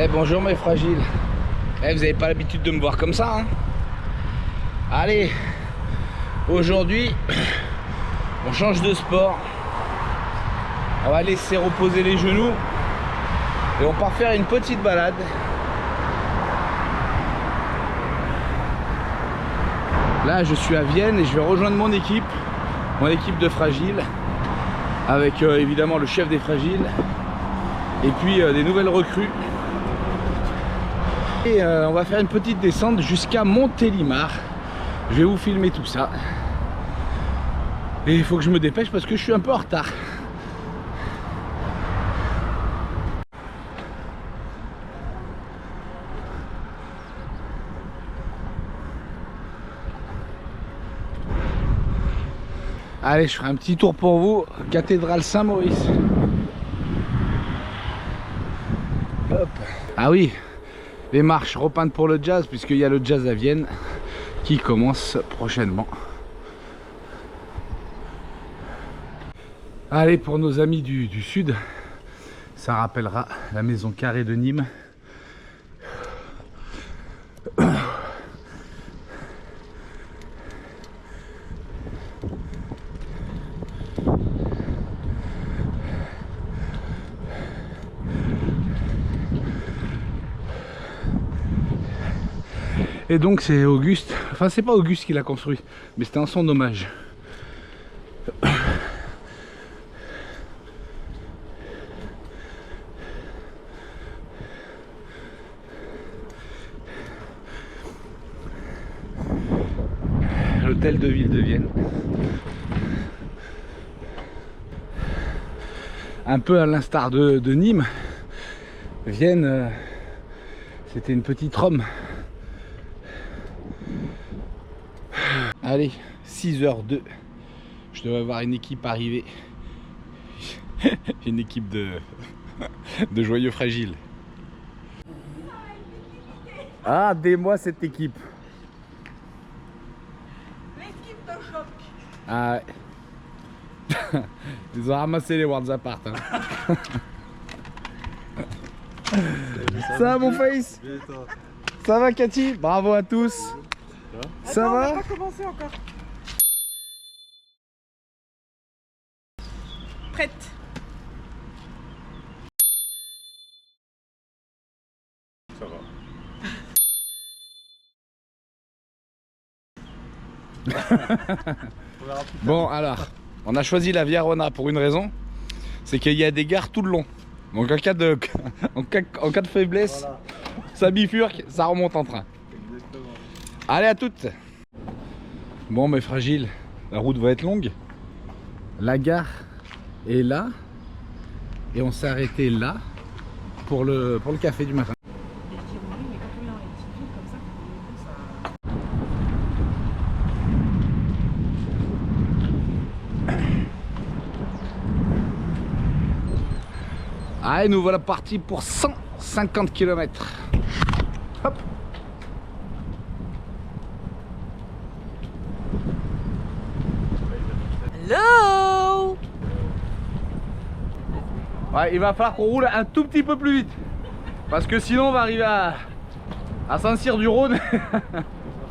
Eh bonjour mes fragiles. Eh, vous n'avez pas l'habitude de me voir comme ça, hein. Allez, aujourd'hui, on change de sport. On va laisser reposer les genoux et on part faire une petite balade. Là, je suis à Vienne et je vais rejoindre mon équipe de fragiles, avec évidemment le chef des fragiles et puis des nouvelles recrues. Et on va faire une petite descente jusqu'à Montélimar. Je vais vous filmer tout ça. Et il faut que je me dépêche parce que je suis un peu en retard. Allez, je ferai un petit tour pour vous. Cathédrale Saint-Maurice. Hop. Ah oui, les marches repeintes pour le jazz, puisqu'il y a le jazz à Vienne qui commence prochainement. Allez, pour nos amis du sud, ça rappellera la maison carrée de Nîmes. Et donc c'est Auguste, enfin c'est pas Auguste qui l'a construit, mais c'était en son hommage. L'hôtel de ville de Vienne. Un peu à l'instar de Nîmes, Vienne, c'était une petite Rome. Allez, 6h02. Je devrais avoir une équipe arrivée. Une équipe de joyeux fragiles. Ah, dis-moi cette équipe. L'équipe de choc. Ah ouais. Ils ont ramassé les Worlds Apart. Hein. Ça va mon face? Ça va Cathy? Bravo à tous. Ça Attends, va? on n'a pas commencé encore. Prête. Ça va. Bon alors, on a choisi la Via Rona pour une raison, c'est qu'il y a des gares tout le long. Donc en cas de, en cas de faiblesse, voilà, ça bifurque, ça remonte en train. Exactement. Allez à toutes. Bon mais fragile, la route va être longue. La gare est là et on s'est arrêté là pour le café du matin. Allez, nous voilà partis pour 150 km. Hop. Hello. Ouais, il va falloir qu'on roule un tout petit peu plus vite. Parce que sinon on va arriver à Saint-Cyr-du-Rhône. On va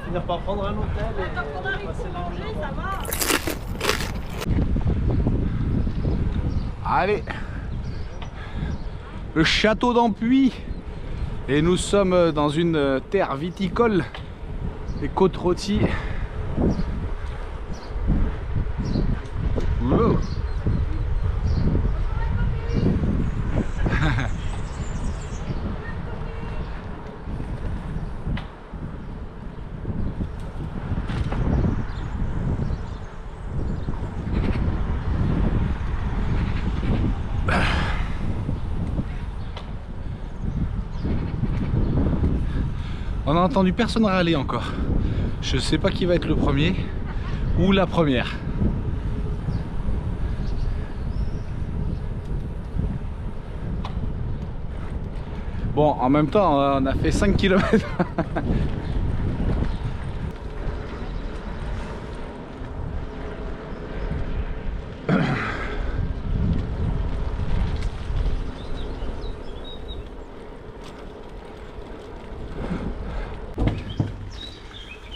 finir par prendre un hôtel. Attends qu'on arrive pour manger, ça va. Allez. Le château d'Ampuis. Et nous sommes dans une terre viticole. Les côtes rôties. Wow. On a entendu personne râler encore. Je sais pas qui va être le premier ou la première. Bon, en même temps, on a fait 5 km.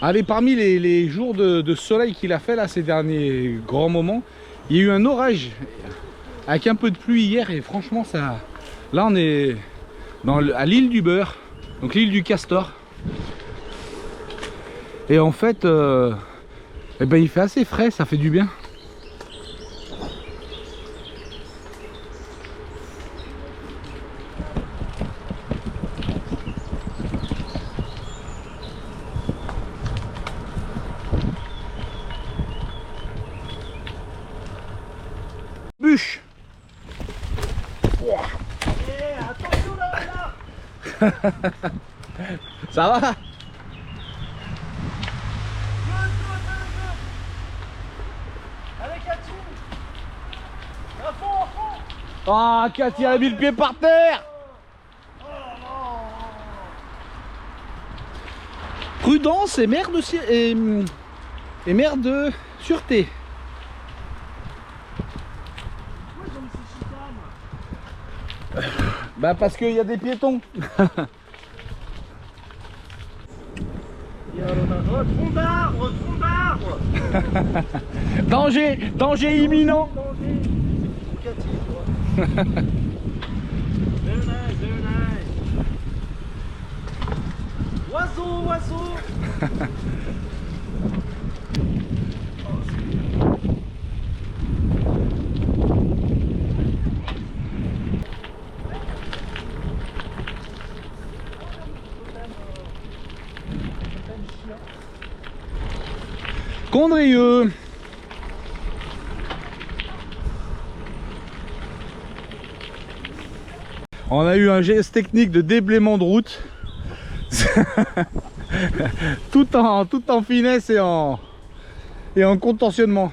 Allez, parmi les jours de soleil qu'il a fait là ces derniers grands moments, il y a eu un orage avec un peu de pluie hier et franchement ça... Là on est à l'île du Beurre, donc l'île du Castor. Et en fait, eh ben, il fait assez frais, ça fait du bien. Bûche. Attention là. Ça va? Allez Cathy. À fond, à fond. Ah, Cathy a mis le pied par terre. Prudence et mère de, et mère de sûreté. Bah parce qu'il y a des piétons. Tronc d'arbre, tronc d'arbre. Danger, danger imminent. Danger. Cathy, toi. Very nice, very nice. Oiseau, oiseau. Condrieux. On a eu un geste technique de déblaiement de route. tout en finesse et en contorsionnement.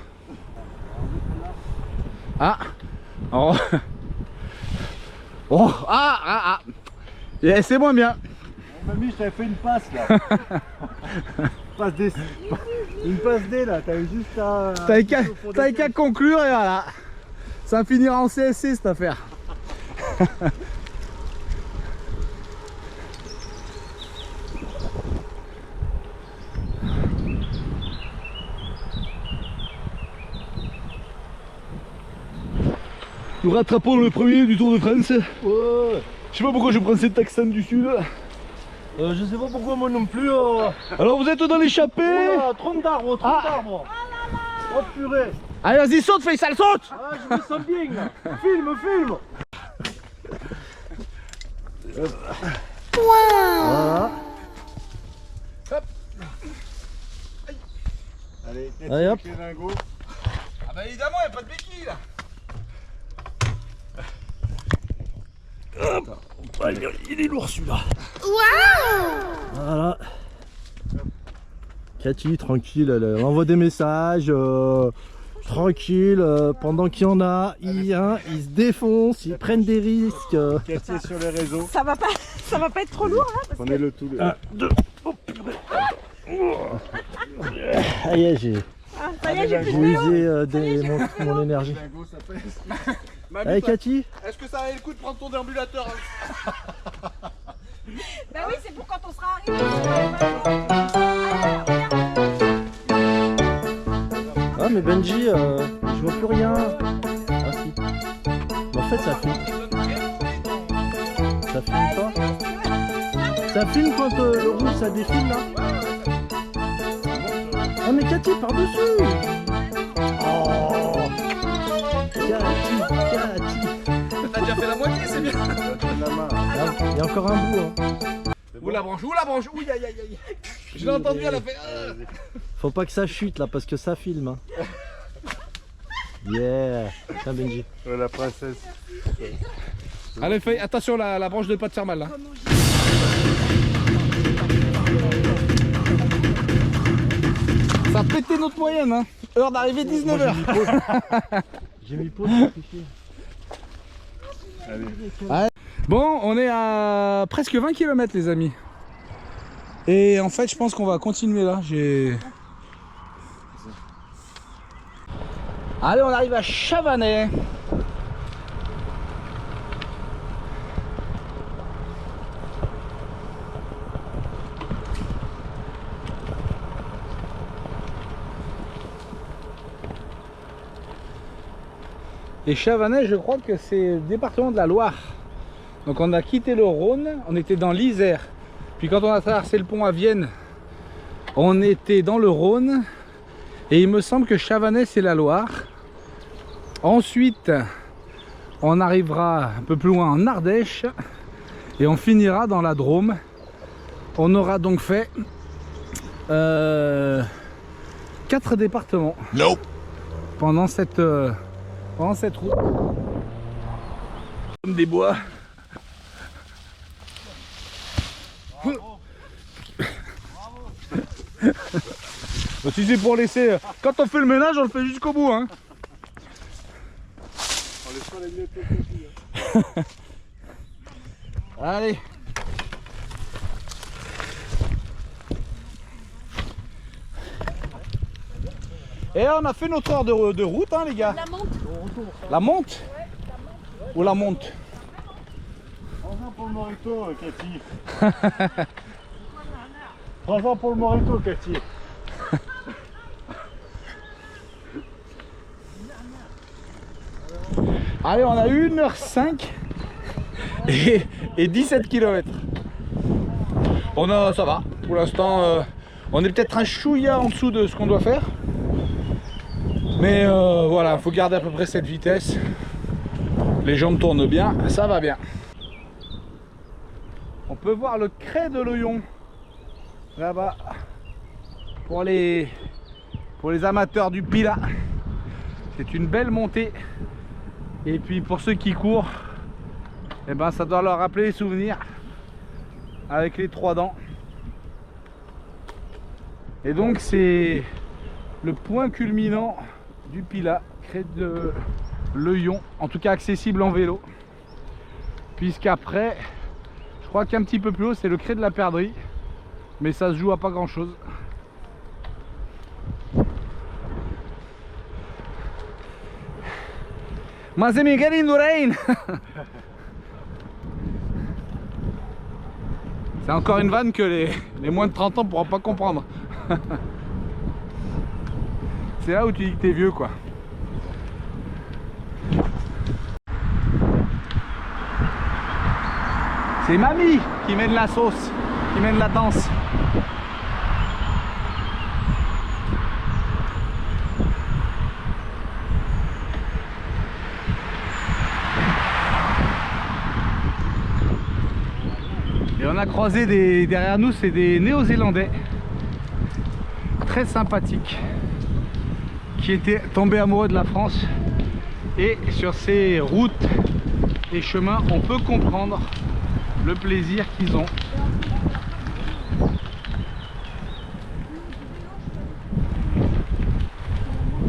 Ah oh. Oh. Ah. Yeah, c'est moins bien. Mamie, je t'avais fait une passe là. Une passe D là, t'avais juste à... T'avais qu'à conclure et voilà. Ça finira en CSC cette affaire. Nous rattrapons le premier du Tour de France. Ouais. Je sais pas pourquoi je prends cet accent du sud. Je sais pas pourquoi moi non plus. Alors vous êtes dans l'échappée. Tronc d'arbre, tronc d'arbre. Oh purée. Allez vas-y saute Faisal, saute. Ah, je me sens bien là. Filme. Voilà. Hop. Allez, allez hop. Ah bah évidemment il n'y a pas de béquille là. Il est lourd celui-là. Voilà. Cathy, tranquille, elle envoie des messages. Tranquille, pendant qu'il y en a, ils se défoncent, ils prennent des risques. Cathy est sur les réseaux. Ça va pas être trop lourd, hein, parce que... Prenez-le tout. 1, 2, oh purée. Ah yeah, j'ai Ah, ça y est, j'ai plus de vélo. usé mon énergie. Allez Cathy. Est-ce que ça valait le coup de prendre ton déambulateur? Bah oui, c'est pour quand on sera arrivé. Ah mais Benji, je vois plus rien. Ah si. Mais en fait ça filme. Ça filme pas. Ça filme quand le rouge ça défile là. Ah mais Cathy par-dessus. Oh Cathy. T'as déjà fait la moitié, c'est bien. Il y a encore un bout hein. Où la branche, ouh aïe. Je l'ai entendu, elle a fait... Faut pas que ça chute là parce que ça filme hein. Yeah. Tiens Benji. La princesse. Allez fais attention, la branche de pas te faire mal là. Ça a pété notre moyenne hein. Heure d'arrivée 19h. J'ai mis pause pour fichier. Allez. Bon, on est à presque 20 km les amis. Et en fait je pense qu'on va continuer là. Allez, on arrive à Chavanais. Et Chavanais, je crois que c'est le département de la Loire. Donc on a quitté le Rhône, on était dans l'Isère. Puis quand on a traversé le pont à Vienne, on était dans le Rhône. Et il me semble que Chavanais, c'est la Loire. Ensuite, on arrivera un peu plus loin en Ardèche. Et on finira dans la Drôme. On aura donc fait 4 départements pendant cette route. Des bois. Si c'est pour laisser... Quand on fait le ménage, on le fait jusqu'au bout. Hein. On laisse pas les miettes au tapis, hein. Allez. Et on a fait notre heure de route, hein, les gars. La monte. La monte, ou la monte? Prends-en pour le morito, Cathy. Prends-en pour le morito, Cathy. Allez, on a 1h05 et 17 km. Ça va. Pour l'instant, on est peut-être un chouïa en dessous de ce qu'on doit faire. Mais voilà, il faut garder à peu près cette vitesse. Les jambes tournent bien, ça va bien. On peut voir le crêt de l'Oyon là-bas pour les amateurs du Pilat. C'est une belle montée. Et puis pour ceux qui courent, eh ben, ça doit leur rappeler les souvenirs avec les 3 dents. Et donc c'est le point culminant du Pilat, crête de l'Oyon, en tout cas accessible en vélo, puisqu'après je crois qu'un petit peu plus haut c'est le crêt de la Perdrix, mais ça se joue à pas grand chose. Ma c'est mi getting the rain. C'est encore une vanne que les moins de 30 ans pourront pas comprendre. C'est là où tu dis que t'es vieux, quoi. C'est mamie qui mène la sauce, qui mène la danse. Et on a croisé derrière nous, c'est des Néo-Zélandais très sympathiques qui étaient tombés amoureux de la France. Et sur ces routes et chemins, on peut comprendre le plaisir qu'ils ont.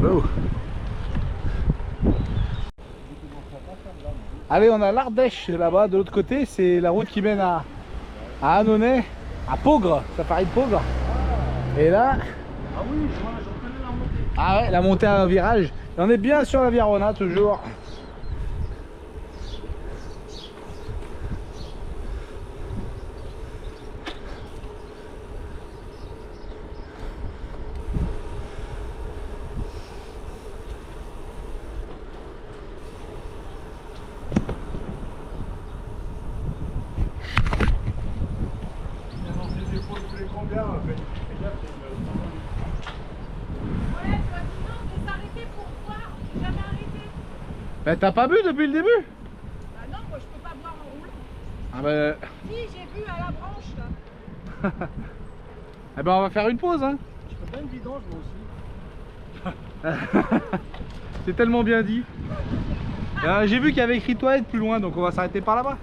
Oh. Allez, on a l'Ardèche là-bas, de l'autre côté, c'est la route qui mène à Annonay, à Peaugres, Safari de Peaugres. Et là... Ah oui, je reconnais la montée. Ah ouais, la montée à un virage. Et on est bien sur la Via Rona, toujours. Combien en fait? Ouais, soi-disant, de s'arrêter pour boire. J'ai jamais arrêté. Ben, t'as pas bu depuis le début? Bah non, moi je peux pas boire en roulant. Ah ben... Si, j'ai bu à la branche là. Eh ben on va faire une pause, hein. Je peux pas une vidange moi aussi. C'est tellement bien dit. J'ai vu qu'il y avait écrit toilette plus loin, donc on va s'arrêter par là-bas.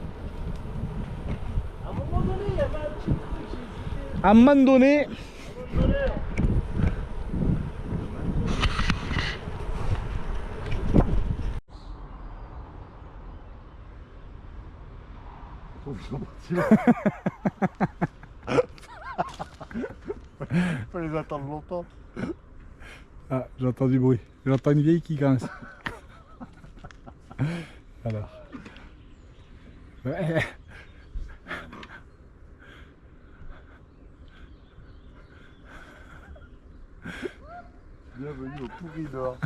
À un moment donné, il y avait un petit truc, j'ai hésité. À un moment donné... Faut les attendre longtemps. Ah, j'entends du bruit. J'entends une vieille qui grince. Alors. Ouais. Bienvenue au pourri d'or.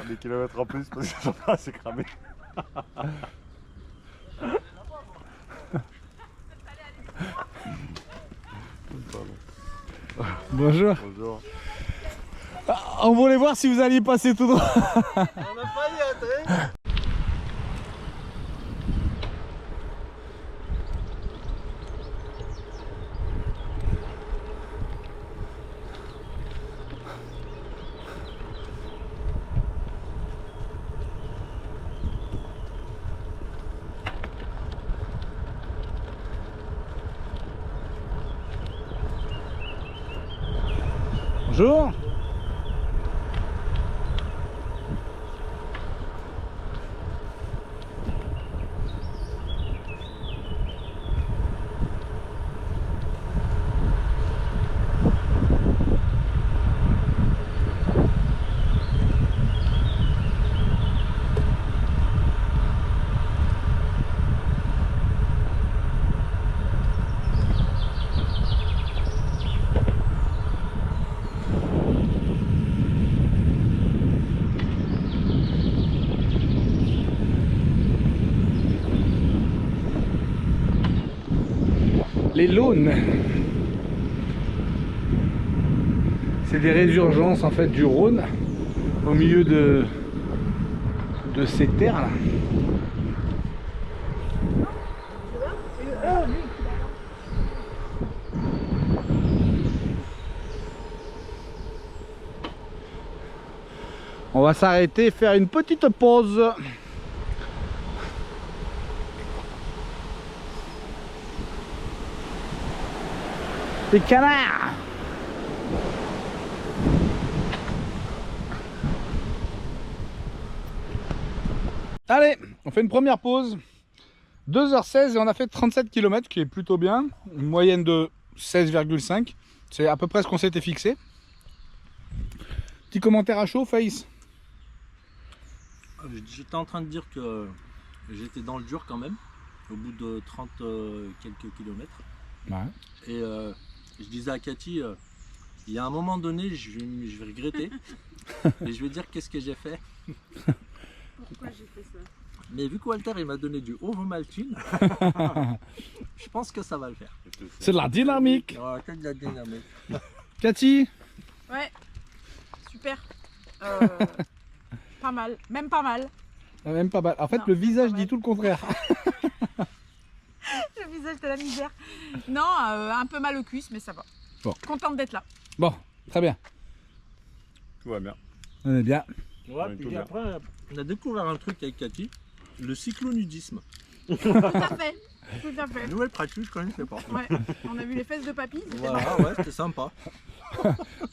des kilomètres en plus parce que ça c'est cramé. Bonjour. Bonjour. On voulait voir si vous alliez passer tout droit. On a failli entrer. Bonjour. Les Launes, c'est des résurgences en fait du Rhône au milieu de ces terres là. On va s'arrêter, faire une petite pause. Les canards. Allez, on fait une première pause. 2h16 et on a fait 37 km, qui est plutôt bien. Une moyenne de 16,5. C'est à peu près ce qu'on s'était fixé. Petit commentaire à chaud, Face. J'étais en train de dire que j'étais dans le dur quand même, au bout de 30 quelques kilomètres. Ouais. Et je disais à Cathy, il y a un moment donné, je vais regretter. Et je vais dire qu'est-ce que j'ai fait. Pourquoi j'ai fait ça? Mais vu que Walter il m'a donné du Ovomaltine, je pense que ça va le faire. C'est de la dynamique. Ah, que de la dynamique. Cathy, Ouais, super. Pas mal, même pas mal. même pas mal. En fait, Non, le visage pas dit mal. tout le contraire. Le visage de la misère. Non, un peu mal aux cuisses, mais ça va. Bon. Contente d'être là. Bon, très bien. Tout va bien. On est bien. Ouais, est tout puis bien. après, on a découvert un truc avec Cathy, le cyclonudisme. Tout à fait. Tout à fait. Nouvelle pratique, je connaissais pas. Ouais, on a vu les fesses de papy. C'était marrant. Voilà, ouais, c'était sympa.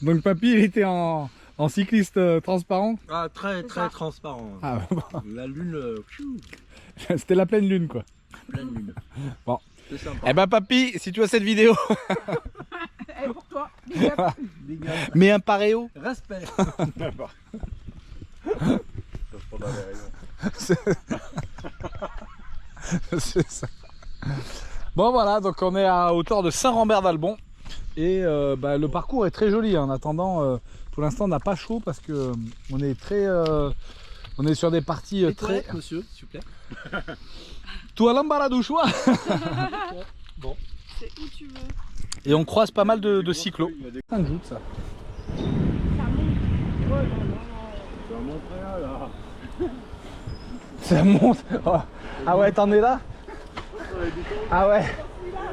Donc papy, il était en cycliste transparent. Ah, très C'est très ça. transparent. Ah, bon. La lune, pfiou, C'était la pleine lune quoi. pleine lune. Bon. C'était sympa. Eh ben papy, si tu vois cette vidéo, Eh, pour toi. Big up. Big up. mets un paréo. Respect. D'accord. Je prends dans les rayons. C'est ça. Bon voilà, donc on est à hauteur de Saint-Rambert d'Albon. Et le parcours est très joli. En attendant, pour l'instant on n'a pas chaud parce que on est très... on est sur des parties Les très... toilettes, monsieur, s'il vous plaît. Tout à l'embarras du choix. Bon. C'est où tu veux. Et on croise pas mal de cyclos. Ça me joute ça. Tu vas montrer là, là. Ça monte. Oh. Ah ouais, t'en es là? Ah ouais.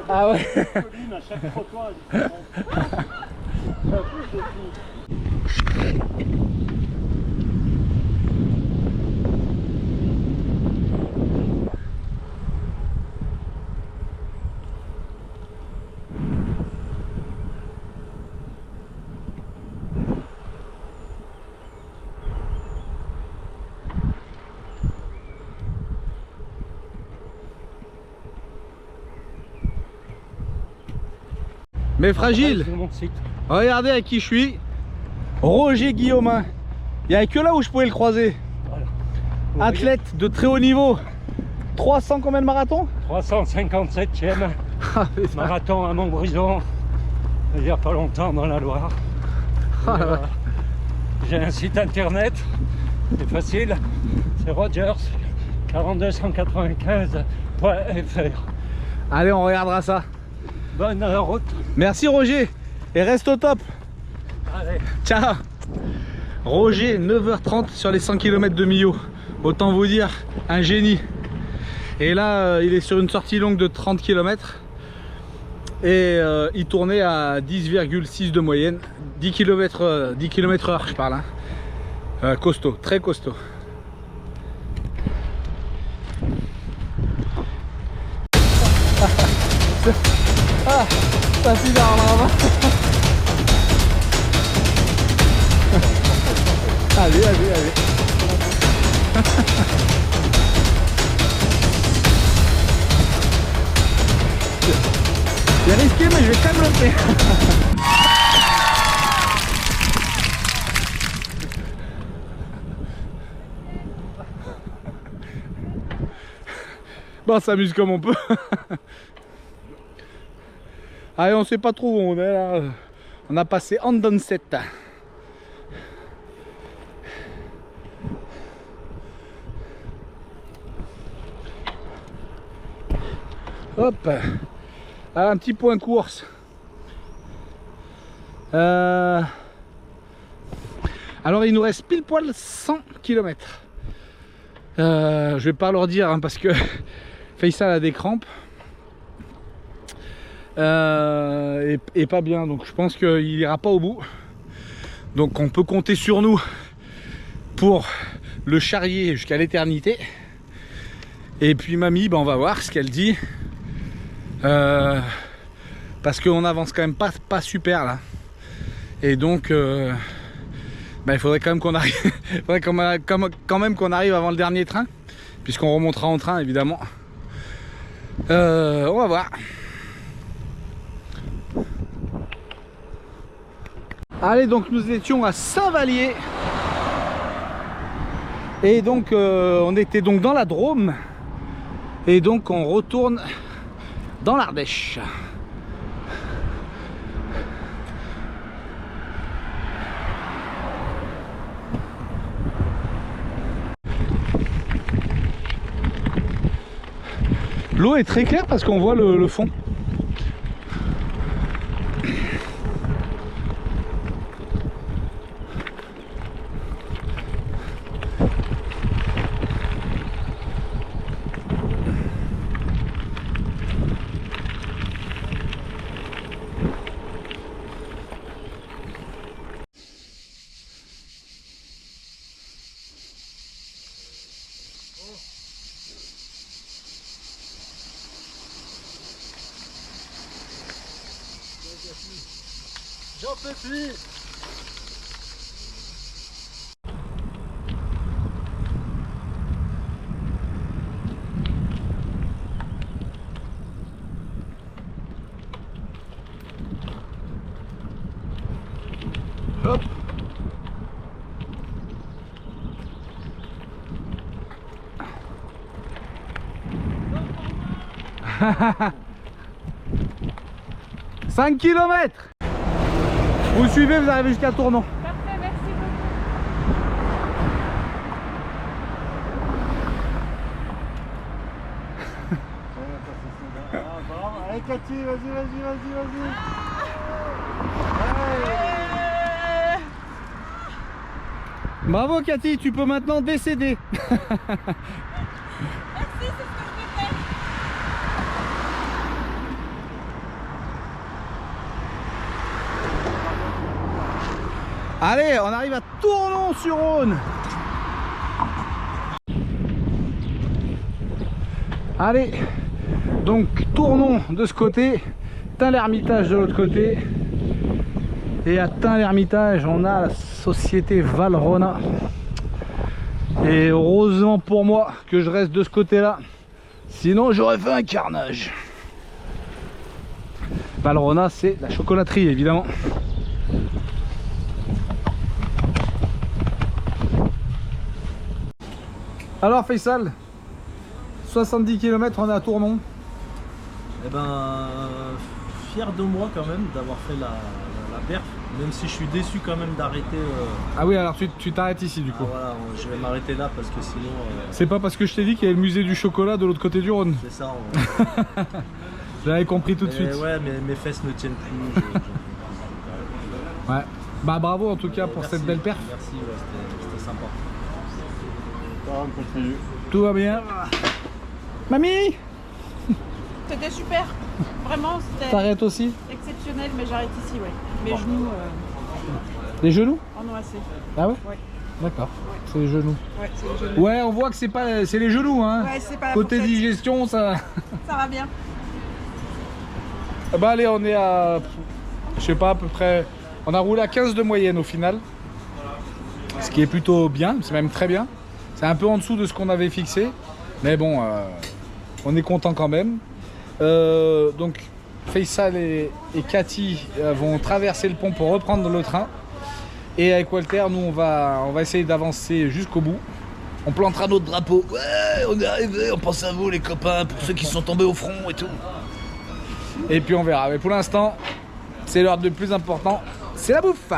Ah ouais. Colline à chaque trottoir est différente. Mais fragile. Sur mon site. Regardez à qui je suis. Roger Guillaumin. Il n'y a que là où je pouvais le croiser. Voilà. Athlète de très haut niveau. 300 combien de marathons? 357e Ah, putain. marathon à Montbrison, il n'y a pas longtemps dans la Loire. Ah, J'ai un site internet C'est facile, c'est Rogers, 4295.fr. Allez, on regardera ça. Bonne route. Merci Roger. Et reste au top. Allez. Ciao. Roger, 9h30 sur les 100 km de Millau. Autant vous dire, un génie. Et là, il est sur une sortie longue de 30 km. Et il tournait à 10,6 de moyenne. 10 km/h, je parle. Hein. Costaud, très costaud. Ah, ça c'est bien, allez, allez, allez. C'est risqué, mais je vais quand même le faire. Bon, on s'amuse comme on peut. Allez, on sait pas trop où on est là. On a passé Andonset. Hop. Alors, un petit point course. Alors il nous reste pile poil 100 km. Je vais pas leur dire hein, parce que Faisal a des crampes. Et pas bien, donc je pense qu'il ira pas au bout. Donc on peut compter sur nous pour le charrier jusqu'à l'éternité. Et puis mamie, ben, on va voir ce qu'elle dit. Parce qu'on avance quand même pas super là. Et donc ben, il faudrait quand même qu'on arrive quand même qu'on arrive avant le dernier train, puisqu'on remontera en train évidemment. On va voir. Allez, donc nous étions à Saint-Vallier. Et donc on était donc dans la Drôme. Et donc on retourne dans l'Ardèche. L'eau est très claire parce qu'on voit le fond. J'en peux plus. Hop. Cinq kilomètres. Vous suivez, vous arrivez jusqu'à Tournon. Parfait, merci beaucoup. Allez Cathy, vas-y. Bravo Cathy, tu peux maintenant décéder. Allez, on arrive à Tournon-sur-Rhône. Allez, donc Tournon de ce côté, Tain-l'Hermitage de l'autre côté. Et à Tain-l'Hermitage, on a la société Valrhona. Et heureusement pour moi que je reste de ce côté-là, sinon j'aurais fait un carnage. Valrhona, c'est la chocolaterie évidemment. Alors Faisal, 70 km, on est à Tournon. Eh ben, fier de moi quand même d'avoir fait la perf, Même si je suis déçu quand même d'arrêter. Ah oui, alors tu t'arrêtes ici du coup. Voilà, je vais m'arrêter là parce que sinon. C'est pas parce que je t'ai dit qu'il y a le musée du chocolat de l'autre côté du Rhône. C'est ça. J'avais compris tout de suite. Ouais, mais mes fesses ne tiennent plus. Ouais. Bah bravo en tout cas pour Merci, cette belle perf. Merci, ouais, c'était sympa. Tout va bien. Mamie, C'était super. Vraiment, c'était t'arrêtes aussi? exceptionnel, mais j'arrête ici, ouais. Mes genoux Les genoux? en ont assez. Ah ouais? Ouais. D'accord. C'est les genoux. Ouais, c'est les genoux. Ouais, on voit que c'est les genoux hein. Ouais, c'est pas la Côté fourchette. digestion, ça. Ça va bien. Bah allez, on est à, je sais pas, à peu près, on a roulé à 15 de moyenne au final. Ce qui est plutôt bien, c'est même très bien. C'est un peu en dessous de ce qu'on avait fixé. Mais bon, on est content quand même. Donc Faisal et Cathy vont traverser le pont pour reprendre le train. Et avec Walter, nous on va essayer d'avancer jusqu'au bout. On plantera notre drapeau. Ouais, on est arrivé, on pense à vous les copains, pour ceux qui sont tombés au front et tout. Et puis on verra. Mais pour l'instant, c'est l'heure de plus important, c'est la bouffe.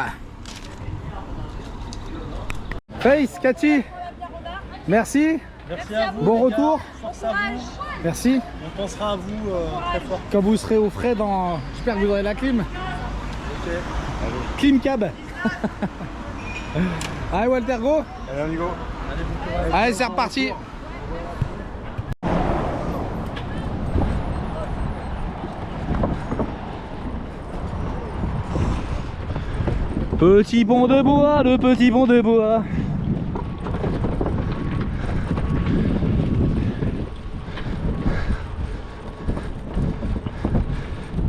Face, Cathy, merci. Merci à vous. Bon les gars. retour. Force à vous. Merci. On pensera à vous très fort. Quand vous serez au frais dans... J'espère que vous aurez la clim. Ok. Clim cab. Allez Walter, go. Allez, on y go. Allez, bon courage. Allez, c'est reparti. Petit pont de bois, le petit pont de bois.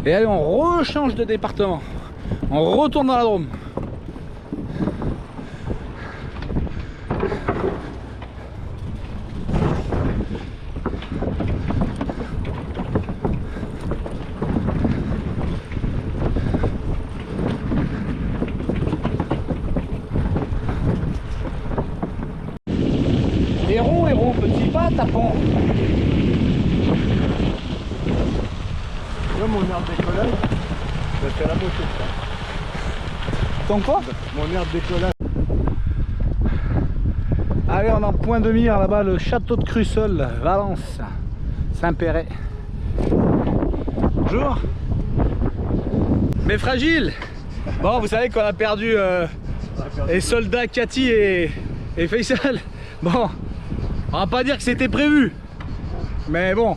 Et allez, on rechange de département. On retourne dans la Drôme. Héros, petit pas, tapons. Là, mon air de décollage, je fais la moto. Ton quoi? Mon air de décollage. Allez, on est en point de mire là-bas, le château de Crussol, Valence, Saint-Péret. Bonjour. Mais fragile. Bon, vous savez qu'on a perdu les soldats Cathy et Faisal. Bon, on va pas dire que c'était prévu. Mais bon.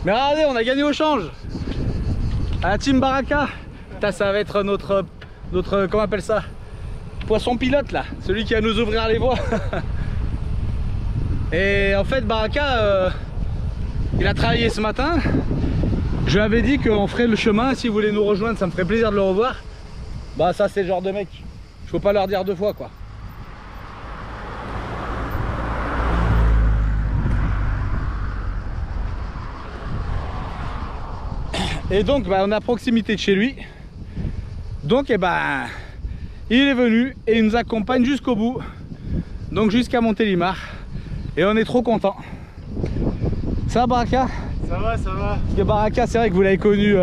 Mais regardez, on a gagné au change. À la Team Baraka. Putain, ça va être notre comment on appelle ça? Poisson pilote là, celui qui va nous ouvrir les voies. Et en fait Baraka il a travaillé ce matin. Je lui avais dit qu'on ferait le chemin, si vous voulez nous rejoindre, ça me ferait plaisir de le revoir. Bah ça c'est le genre de mec, je peux pas leur dire deux fois quoi. Et donc bah, on est à proximité de chez lui. Donc et bah, il est venu et il nous accompagne jusqu'au bout. Donc jusqu'à Montélimar. Et on est trop content. Ça va Baraka? Ça va, ça va. Parce que Baraka, c'est vrai que vous l'avez connu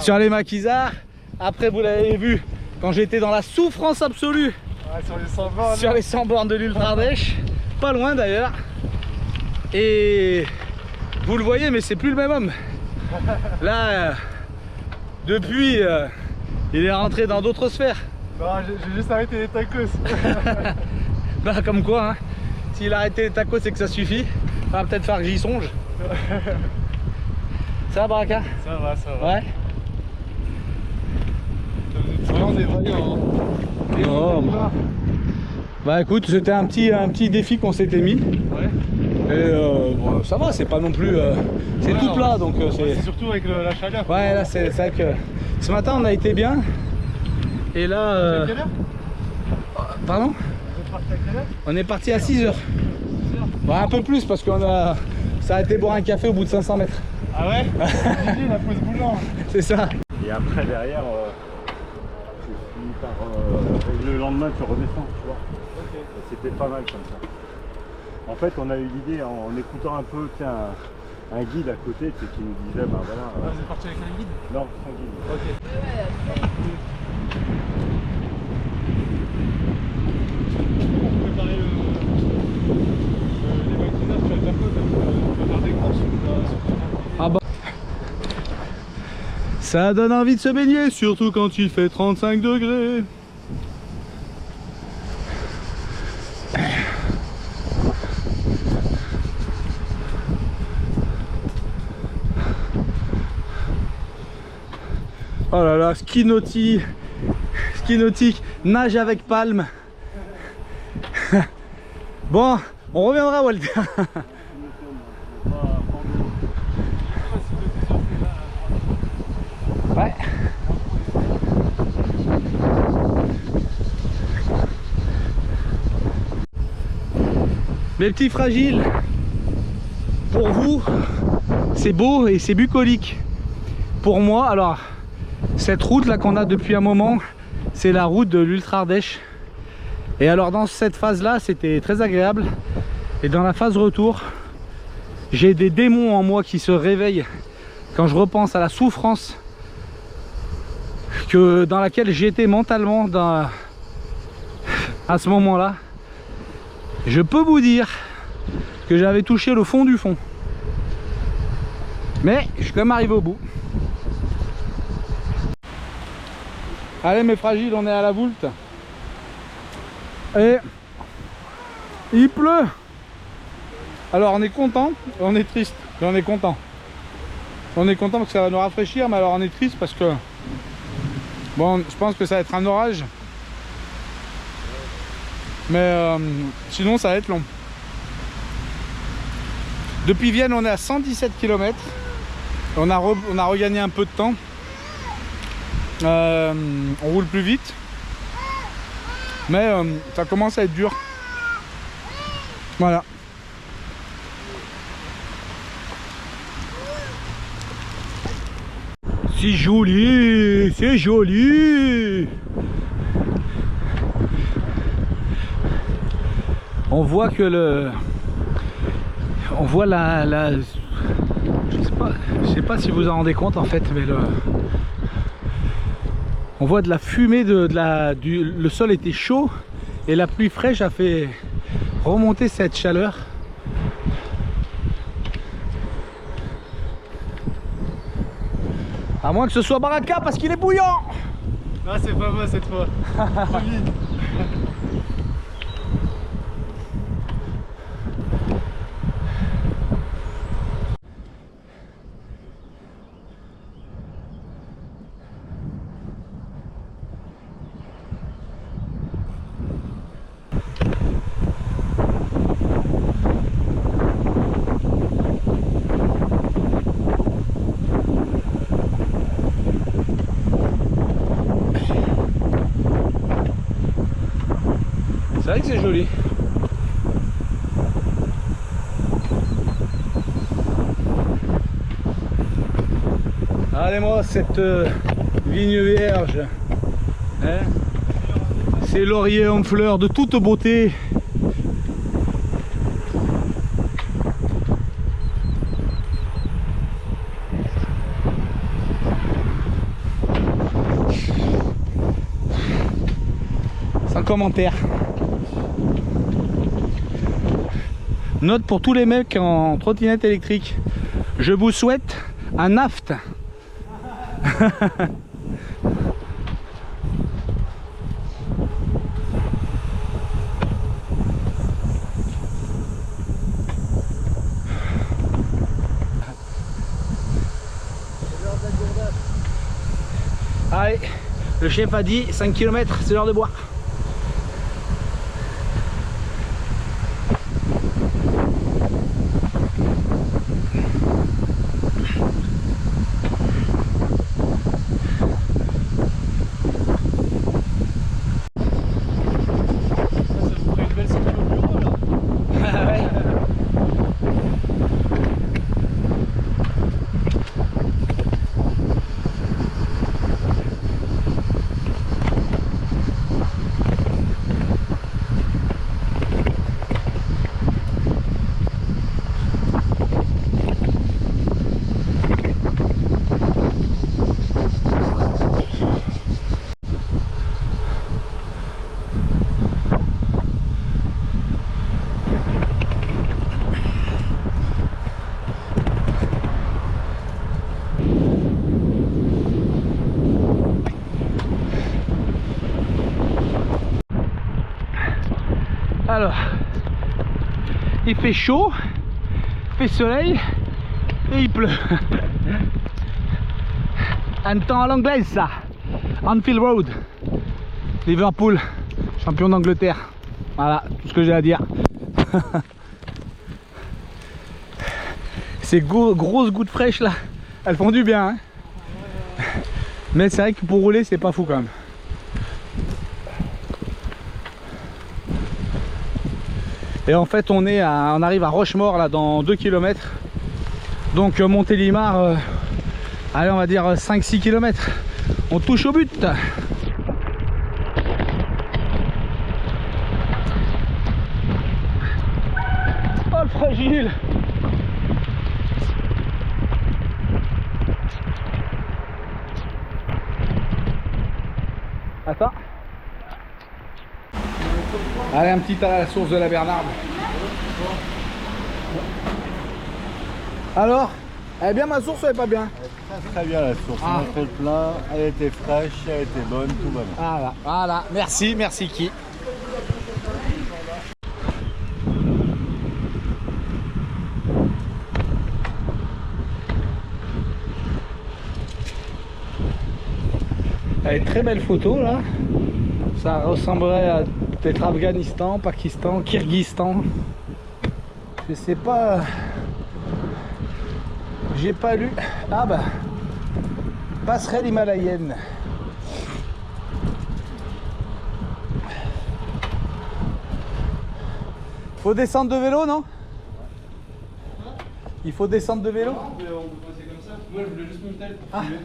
sur les maquisards. Après vous l'avez vu quand j'étais dans la souffrance absolue. Ouais, sur les 100 bornes. Sur les 100 bornes de l'île d'Ardèche. Pas loin d'ailleurs. Et vous le voyez, mais c'est plus le même homme. Là, depuis, il est rentré dans d'autres sphères. Non, j'ai juste arrêté les tacos. Bah comme quoi, hein. S'il a arrêté les tacos, c'est que ça suffit. Va peut-être faire que j'y songe. Ça va Baraka? Ça va, ça va. Ouais. Vraiment des vaillants. Hein. Oh, bah écoute, c'était un petit défi qu'on s'était mis. Ouais. Et bon, ça va, c'est pas non plus... c'est tout plat, donc C'est surtout avec la chaleur. Ouais, là c'est vrai que ce matin on a été bien. Et là... À quelle heure? Pardon? Vous êtes parti à quelle heure? On est parti à 6 h. Ouais, un peu plus parce qu'on a... Ça a été boire un café au bout de 500 mètres. Ah ouais? J'ai la pause bougeant. C'est ça. Et après derrière, tu finis par le lendemain tu redescends, tu vois. C'était pas mal comme ça. En fait on a eu l'idée en écoutant un peu, tiens, un guide à côté qui nous disait bah voilà. Vous êtes parti avec un guide? Non, sans guide. Ok. Pour préparer les vaccinats, tu vas faire quoi? Tu vas faire des courses sur ton temps? Ah bah. Ça donne envie de se baigner, surtout quand il fait 35 degrés. Oh là là, ski nautique, nage avec palme. Bon, on reviendra Walter. Ouais. Mes petits fragiles, pour vous, c'est beau et c'est bucolique. Pour moi, alors, cette route là qu'on a depuis un moment, c'est la route de l'Ultra Ardèche. Et alors dans cette phase là, c'était très agréable. Et dans la phase retour, j'ai des démons en moi qui se réveillent quand je repense à la souffrance dans laquelle j'étais mentalement à ce moment là. Je peux vous dire que j'avais touché le fond du fond, mais je suis quand même arrivé au bout. Allez mes fragiles, on est à la voulte et il pleut. Alors on est content, on est triste, mais on est content. On est content parce que ça va nous rafraîchir, mais alors on est triste parce que bon, je pense que ça va être un orage. Mais sinon ça va être long. Depuis Vienne on est à 117 km. On a regagné un peu de temps. On roule plus vite. Mais ça commence à être dur. Voilà. C'est joli, c'est joli. On voit que on voit je sais pas si vous en rendez compte en fait, mais on voit de la fumée, le sol était chaud et la pluie fraîche a fait remonter cette chaleur. À moins que ce soit Baraka parce qu'il est bouillant. Non, c'est pas moi cette fois. C'est vrai que c'est joli. Regardez-moi cette vigne vierge. Hein, ces lauriers en fleurs de toute beauté. Sans commentaire. Note pour tous les mecs en trottinette électrique, je vous souhaite un aft. Allez, le chef a dit 5 km, c'est l'heure de boire. Alors, il fait chaud, il fait soleil et il pleut. Un temps à l'anglaise ça. Anfield Road, Liverpool, champion d'Angleterre. Voilà, tout ce que j'ai à dire. Ces grosses gouttes fraîches là, elles font du bien. Hein. Mais c'est vrai que pour rouler, c'est pas fou quand même. Et en fait, on arrive à Rochemort là dans 2 km. Donc Montélimar, allez, on va dire 5-6 km. On touche au but. Oh le fragile. Attends. Allez, un petit à la source de la Bernarde. Alors, elle est bien ma source ou elle est pas bien? Très bien la source, on a fait le plein, elle était fraîche, elle était bonne, tout va bien. Voilà, voilà. Merci, merci qui. Allez, très belle photo là. Ça ressemblerait à peut-être Afghanistan, Pakistan, Kyrgyzstan. Je sais pas. J'ai pas lu. Ah bah. Passerelle himalayenne. Faut descendre de vélo, non? Il faut descendre de vélo? On peut passer comme ça. Moi je voulais juste monter pour filmer.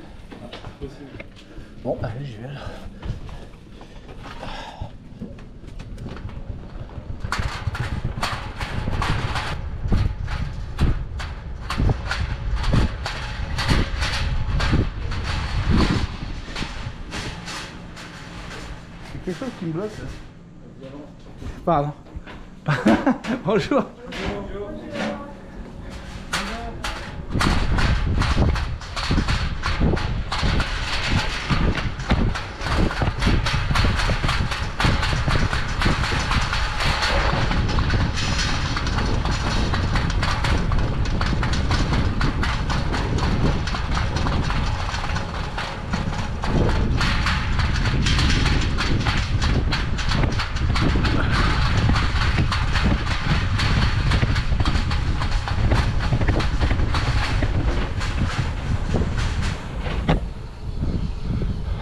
Bon, allez, j'y vais là. C'est quelque chose qui me bloque là. Pardon. Bonjour.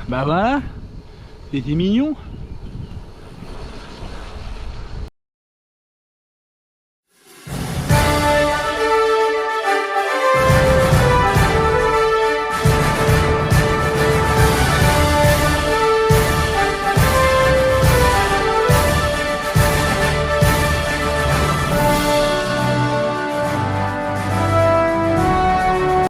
Bah voilà, c'était mignon.